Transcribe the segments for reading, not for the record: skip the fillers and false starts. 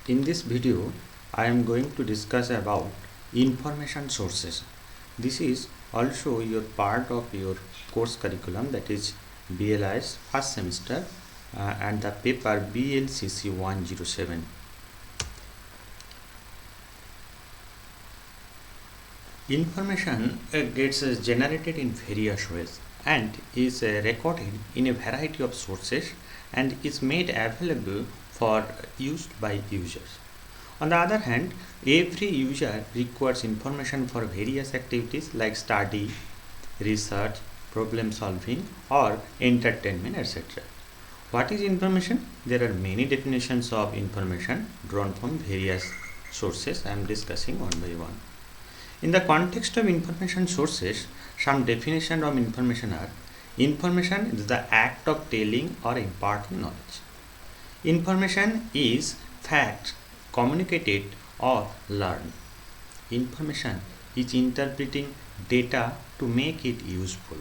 In this video, I am going to discuss about information sources. This is also your part of your course curriculum, that is BLIS first semester and the paper BLCC 107. Information gets generated in various ways and is recorded in a variety of sources and is made available for use by users. On the other hand, every user requires information for various activities like study, research, problem solving, or entertainment, etc. What is information? There are many definitions of information drawn from various sources. I am discussing one by one. In the context of information sources, some definition of information are: information is the act of telling or imparting knowledge. Information is facts communicated or learned. Information is interpreting data to make it useful.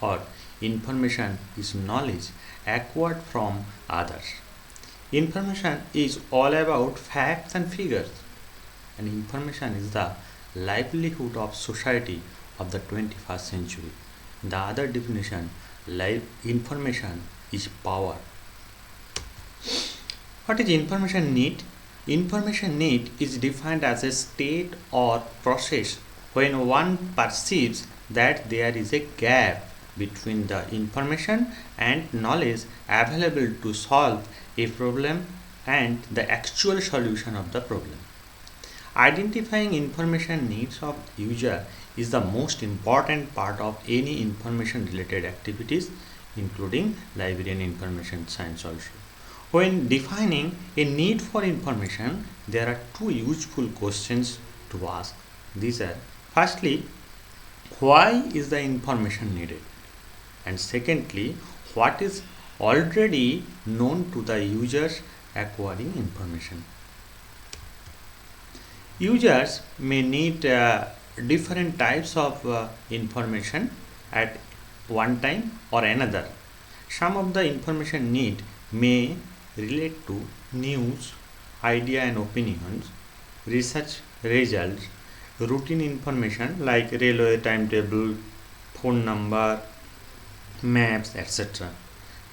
Or information is knowledge acquired from others. Information is all about facts and figures, and information is the livelihood of society of the 21st century. The other definition, information is power. What is information need? Information need is defined as a state or process when one perceives that there is a gap between the information and knowledge available to solve a problem and the actual solution of the problem. Identifying information needs of user is the most important part of any information related activities, including librarian information science also. When defining a need for information, there are two useful questions to ask. These are: firstly, why is the information needed? And secondly, what is already known to the users acquiring information? Users may need different types of information at one time or another. Some of the information need may relate to news, idea and opinions, research results, routine information like railway timetable, phone number, maps, etc.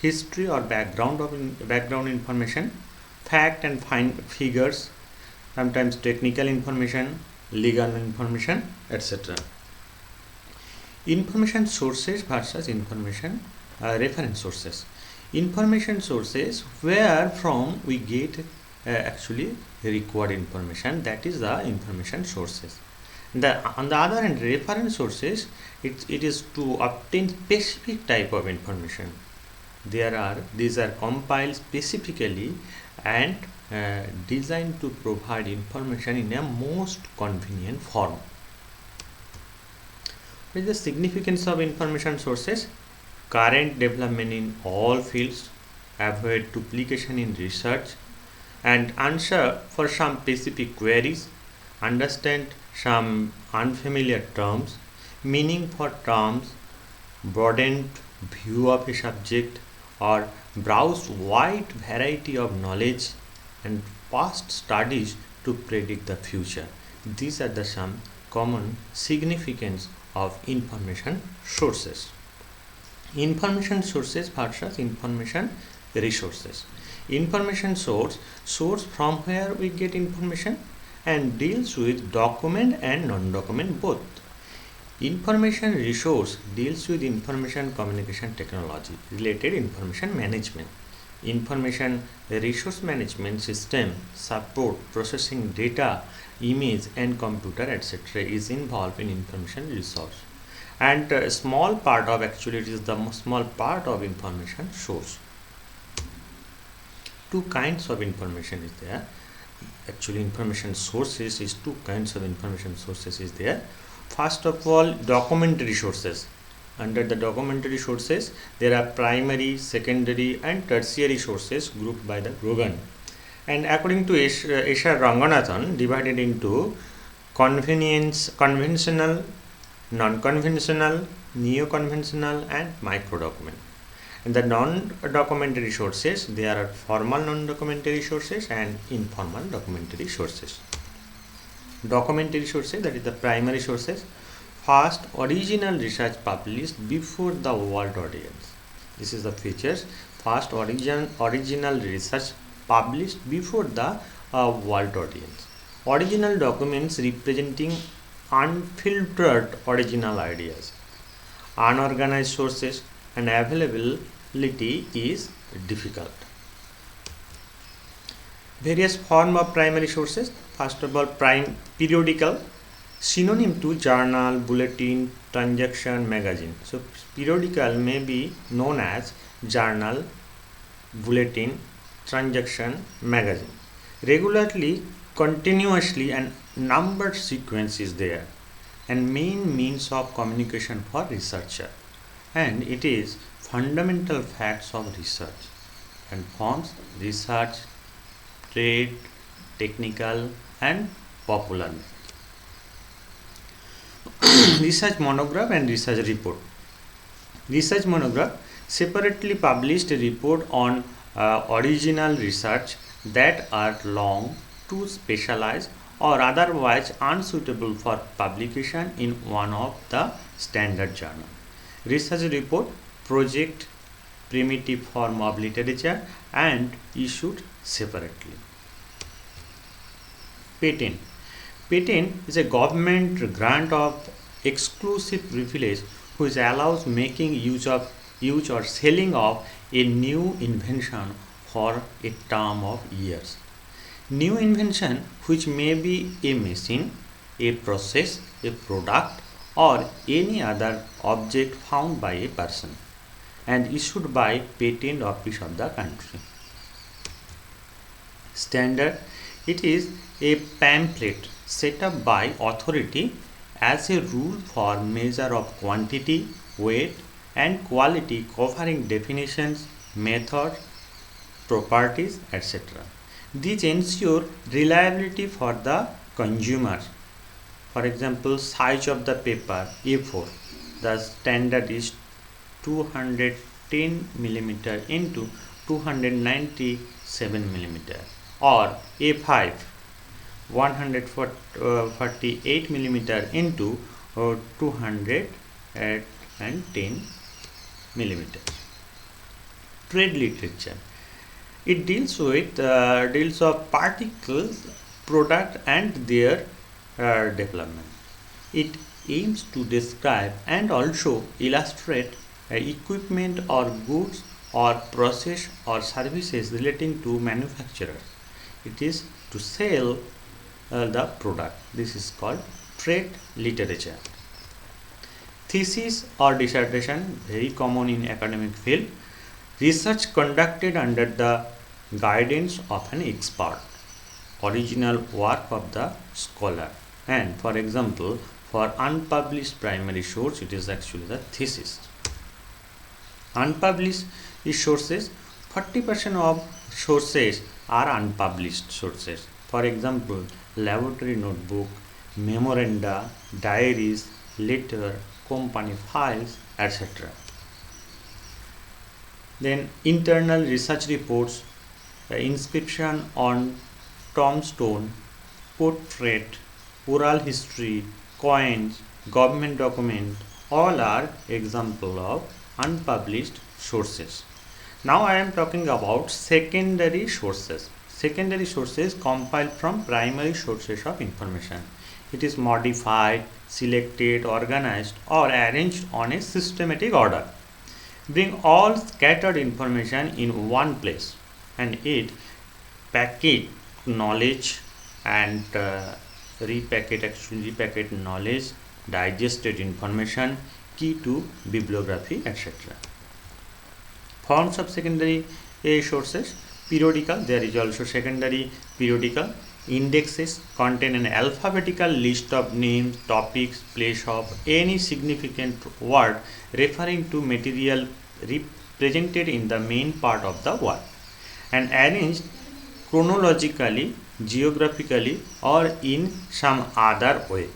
History or background information, fact and figures, sometimes technical information, legal information, etc. Information sources versus information reference sources. Information sources where from we get actually required information, that is the information sources. On the other hand, reference sources, it is to obtain specific type of information. These are compiled specifically and designed to provide information in a most convenient form. What is the significance of information sources? Current development in all fields, avoid duplication in research, and answer for some specific queries, understand some unfamiliar terms, meaning for terms, broadened view of a subject, or browse wide variety of knowledge and past studies to predict the future. These are the some common significance of information sources. Information sources versus information resources. Information source from where we get information and deals with document and non-document both. Information resource deals with information communication technology related information management. Information resource management system support processing data, image and computer, etc. is involved in information resource. And a small part of, actually it is the small part of information source. Two kinds of information is there. Actually information sources is two kinds of information sources is there. First of all, documentary sources. Under the documentary sources, there are primary, secondary and tertiary sources grouped by the Grogan. And according to Esha Ranganathan, divided into conventional, non-conventional, neo-conventional and micro-document. In the non-documentary sources, there are formal non-documentary sources and informal documentary sources. Documentary sources, that is the primary sources. First, original research published before the world audience. This is the features. First, original research published before the world audience. Original documents representing unfiltered original ideas. Unorganized sources and availability is difficult. Various form of primary sources. First of all, periodical, synonym to journal, bulletin, transaction, magazine. So periodical may be known as journal, bulletin, transaction, magazine. Regularly, continuously, and numbered sequence is there, and main means of communication for researcher, and it is fundamental facts of research and forms research, trade, technical, and popular. Research monograph and research report. Research monograph separately published a report on original research that are long, too specialized, or otherwise unsuitable for publication in one of the standard journal. Research report, project, primitive form of literature, and issued separately. Patent. Patent is a government grant of exclusive privilege which allows making use or selling of a new invention for a term of years. New invention, which may be a machine, a process, a product, or any other object found by a person, and issued by Patent Office of the country. Standard. It is a pamphlet set up by authority as a rule for measure of quantity, weight, and quality, covering definitions, methods, properties, etc. These ensure reliability for the consumer. For example, size of the paper A4. The standard is 210 mm into 297 mm, or A5 148 mm into 210 mm. Trade literature. It deals of particles, product, and their development. It aims to describe and also illustrate equipment or goods or process or services relating to manufacturers. It is to sell the product. This is called trade literature. Thesis or dissertation, very common in academic field. Research conducted under the guidance of an expert. Original work of the scholar. And for example, for unpublished primary source, it is actually the thesis. Unpublished sources, 40% of sources are unpublished sources. For example, laboratory notebook, memoranda, diaries, letter, company files, etc. Then internal research reports, inscription on tombstone, portrait, oral history, coins, government document, all are example of unpublished sources. Now I am talking about secondary sources. Secondary sources compiled from primary sources of information. It is modified, selected, organized, or arranged on a systematic order. Bring all scattered information in one place, and it package knowledge and repacket knowledge, digested information, key to bibliography, etc. Forms of secondary sources. Periodical, there is also secondary periodical. Indexes contain an alphabetical list of names, topics, place of any significant word referring to material represented in the main part of the work, and arranged chronologically, geographically, or in some other way.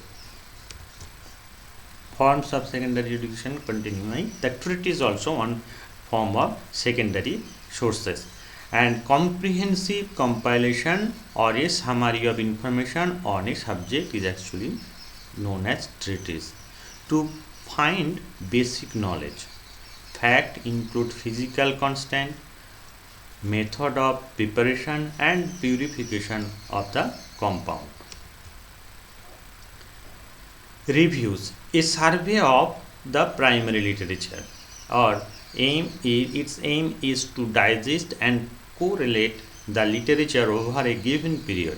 Forms of secondary education continuing. The treatise also on form of secondary sources. And comprehensive compilation or a summary of information on a subject is actually known as treatise. To find basic knowledge, fact include physical constant, method of preparation and purification of the compound. Reviews, a survey of the primary literature, or its aim is to digest and correlate the literature over a given period,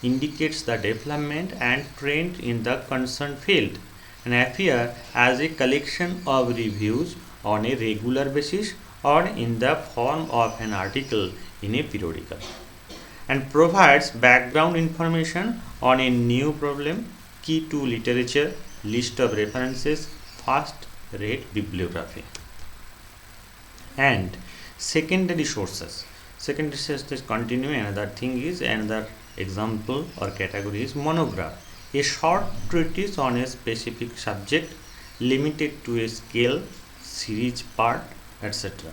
indicates the development and trend in the concerned field, and appear as a collection of reviews on a regular basis or in the form of an article in a periodical, and provides background information on a new problem, key to literature, list of references, first rate bibliography. And secondary sources. Secondary sources continue. Another thing is, another example or category is monograph, a short treatise on a specific subject limited to a scale, series, part, etc.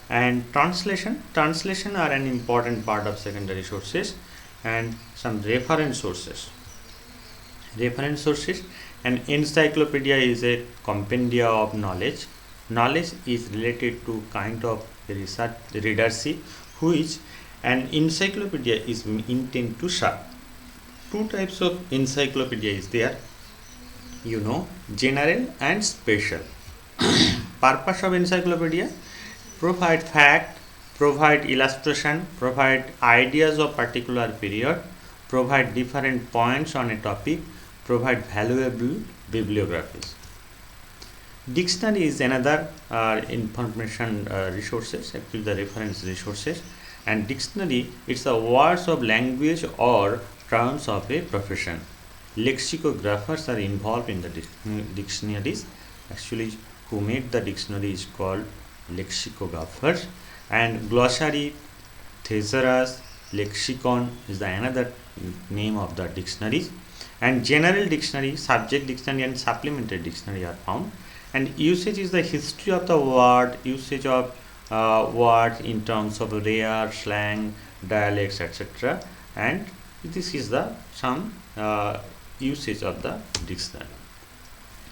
And translation are an important part of secondary sources. And some reference sources. An encyclopedia is a compendia of knowledge. Knowledge is related to kind of research readership which an encyclopedia is intended to serve. Two types of encyclopedia is there, general and special. Purpose of encyclopedia: provide fact, provide illustration, provide ideas of particular period, provide different points on a topic, provide valuable bibliographies. Dictionary is another information resources, actually the reference resources. And dictionary, it's the words of language or terms of a profession. Lexicographers are involved in the dictionaries. Actually, who made the dictionary is called lexicographers. And glossary, thesaurus, lexicon is the another name of the dictionaries. And general dictionary, subject dictionary and supplementary dictionary are found. And usage is the history of the word, usage of words in terms of rare, slang, dialects, etc. And this is the some usage of the dictionary.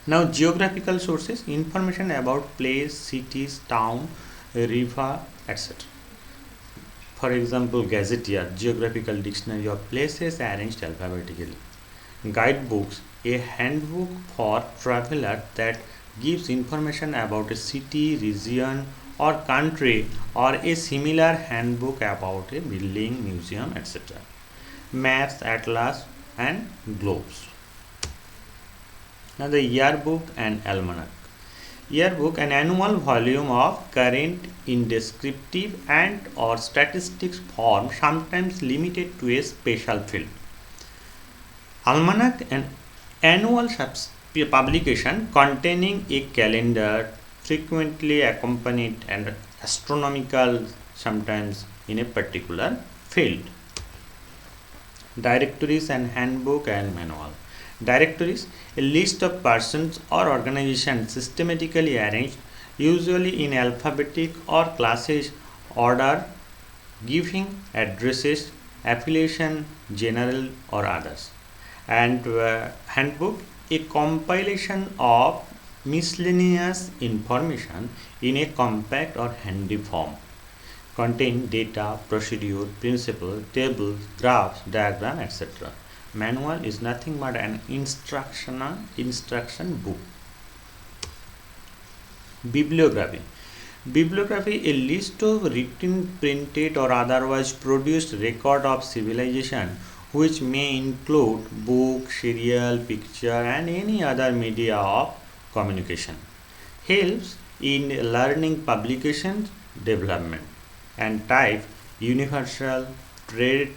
Now, geographical sources, information about place, cities, town, river, etc. For example, gazetteer, geographical dictionary of places arranged alphabetically. Guidebooks, a handbook for traveler that gives information about a city, region or country, or a similar handbook about a building, museum, etc. Maps, atlas and globes. Now the yearbook and almanac. Yearbook, an annual volume of current in descriptive and or statistics form, sometimes limited to a special field. Almanac, an annual publication containing a calendar, frequently accompanied and astronomical, sometimes in a particular field. Directories and handbook and manual. Directories, a list of persons or organizations systematically arranged, usually in alphabetic or classes order, giving addresses, affiliation, general or others. And handbook, a compilation of miscellaneous information in a compact or handy form, contain data, procedure, principle, tables, graphs, diagram, etc. Manual is nothing but an instruction book. Bibliography. Bibliography, a list of written, printed or otherwise produced record of civilization, which may include book, serial, picture and any other media of communication. Helps in learning publication development. And type, universal, trade,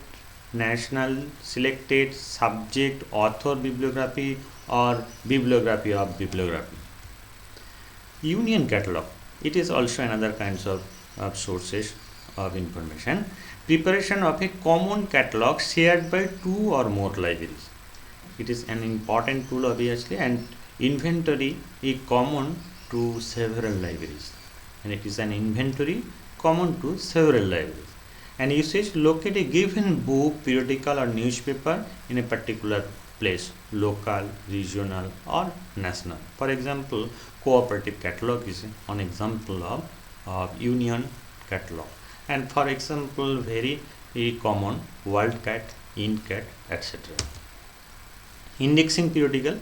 national, selected, subject, author bibliography or bibliography of bibliography. Union catalog, it is also another kinds of sources of information. Preparation of a common catalog shared by two or more libraries. It is an important tool obviously, and inventory is common to several libraries. and it is an inventory common to several libraries. And usage: locate a given book, periodical or newspaper in a particular place, local, regional or national. For example, cooperative catalog is an example of union catalog, and for example very common WorldCat, IndCat, etc. Indexing periodical.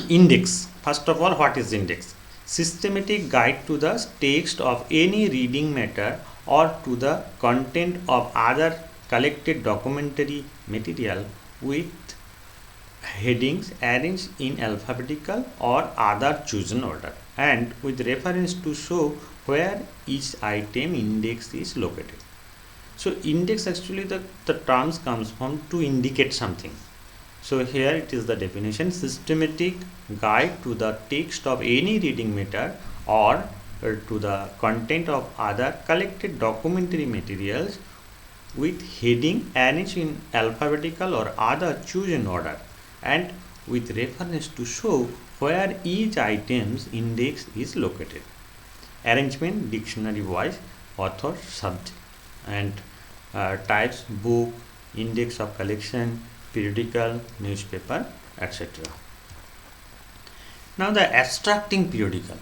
Index. First of all, what is index? Systematic guide to the text of any reading matter or to the content of other collected documentary material with headings arranged in alphabetical or other chosen order, and with reference to show where each item index is located. So index, actually the terms comes from to indicate something. So here it is the definition: systematic guide to the text of any reading matter or to the content of other collected documentary materials with heading arranged in alphabetical or other chosen order, and with reference to show where each item's index is located. Arrangement: dictionary wise, author, subject, and types: book, index of collection, periodical, newspaper, etc. Now the abstracting periodical.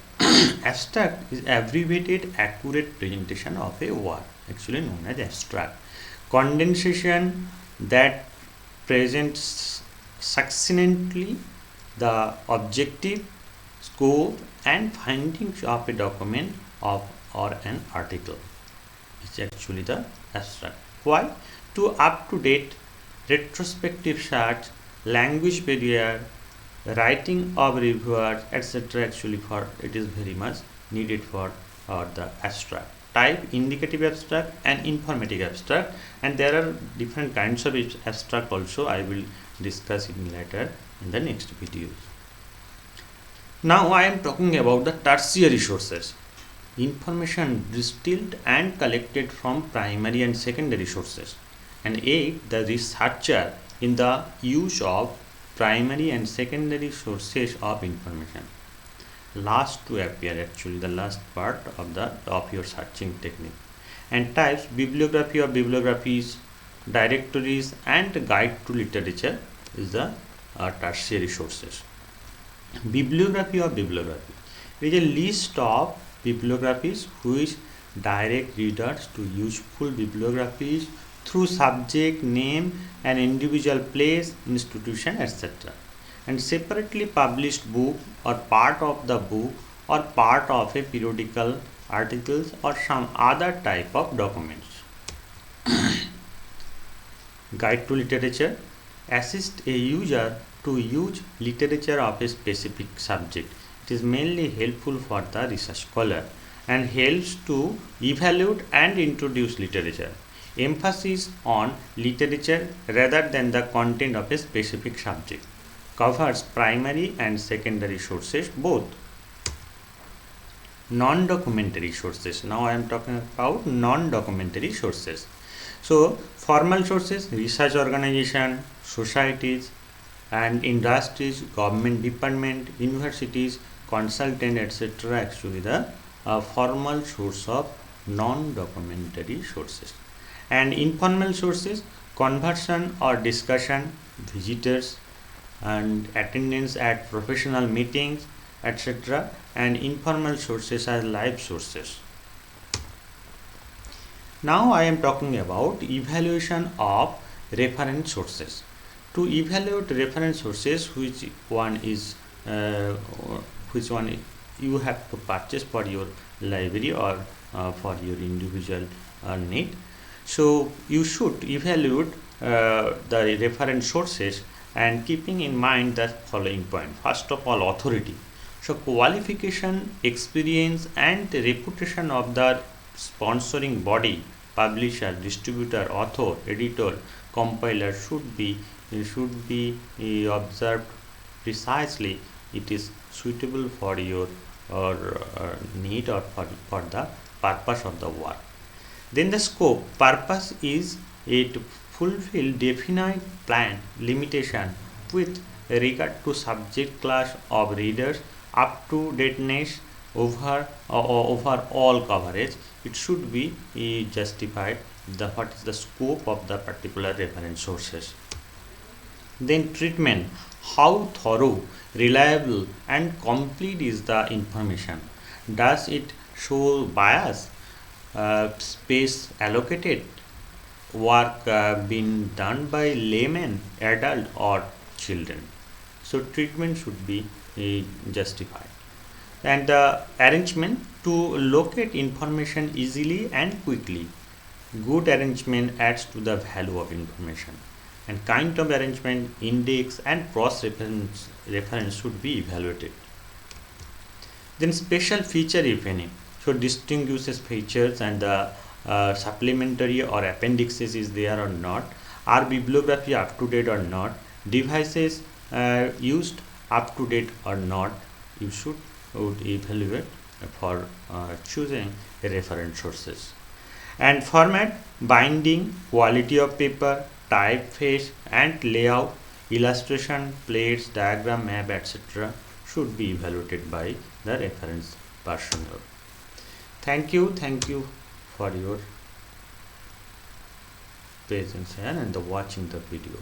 Abstract is abbreviated accurate presentation of a work, actually known as abstract. Condensation that presents succinctly the objective, scope and findings of a document of or an article is actually the abstract. Why? To up to date retrospective search, language barrier, writing of reviewers, etc. Actually for it is very much needed for the abstract. Type: indicative abstract and informative abstract, and there are different kinds of abstract also. I will discuss it later in the next videos. Now I am talking about the tertiary sources. Information distilled and collected from primary and secondary sources, and aid the researcher in the use of primary and secondary sources of information. Last to appear, actually the last part of your searching technique. And types: bibliography or bibliographies, directories and guide to literature is the tertiary sources. Bibliography or bibliography is a list of bibliographies which direct readers to useful bibliographies through subject, name and individual place, institution, etc. and separately published book or part of the book or part of a periodical, articles or some other type of documents. Guide to literature assist a user to use literature of a specific subject. It is mainly helpful for the research scholar and helps to evaluate and introduce literature. Emphasis on literature rather than the content of a specific subject. Covers primary and secondary sources both. Non-documentary sources. Now I am talking about non-documentary sources. So formal sources: research organization, societies and industries, government department, universities, consultant, etc. actually the formal source of non-documentary sources. And informal sources: conversation or discussion, visitors and attendance at professional meetings, etc. and informal sources are live sources. Now I am talking about evaluation of reference sources. To evaluate reference sources, which one you have to purchase for your library or for your individual need. So you should evaluate the reference sources and keeping in mind the following point. First of all, authority. So qualification, experience and reputation of the sponsoring body, publisher, distributor, author, editor, compiler should be observed precisely. It is suitable for your need or for the purpose of the work. Then the scope. Purpose is to fulfill definite plan limitation with regard to subject class of readers, up to dateness, over all coverage, it should be justified what is the scope of the particular reference sources. Then treatment: how thorough, reliable, and complete is the information? Does it show bias, space allocated, work being done by laymen, adult, or children? So treatment should be justified. And the arrangement: to locate information easily and quickly. Good arrangement adds to the value of information. And kind of arrangement, index, and cross reference should be evaluated. Then special feature, if any, so distinguishes features, and the supplementary or appendixes is there or not, are bibliography up to date or not, devices used up to date or not. You would evaluate for choosing a reference sources. And format: binding, quality of paper, typeface and layout, illustration, plates, diagram, map, etc. should be evaluated by the reference personnel. Thank you for your patience here and the watching the video.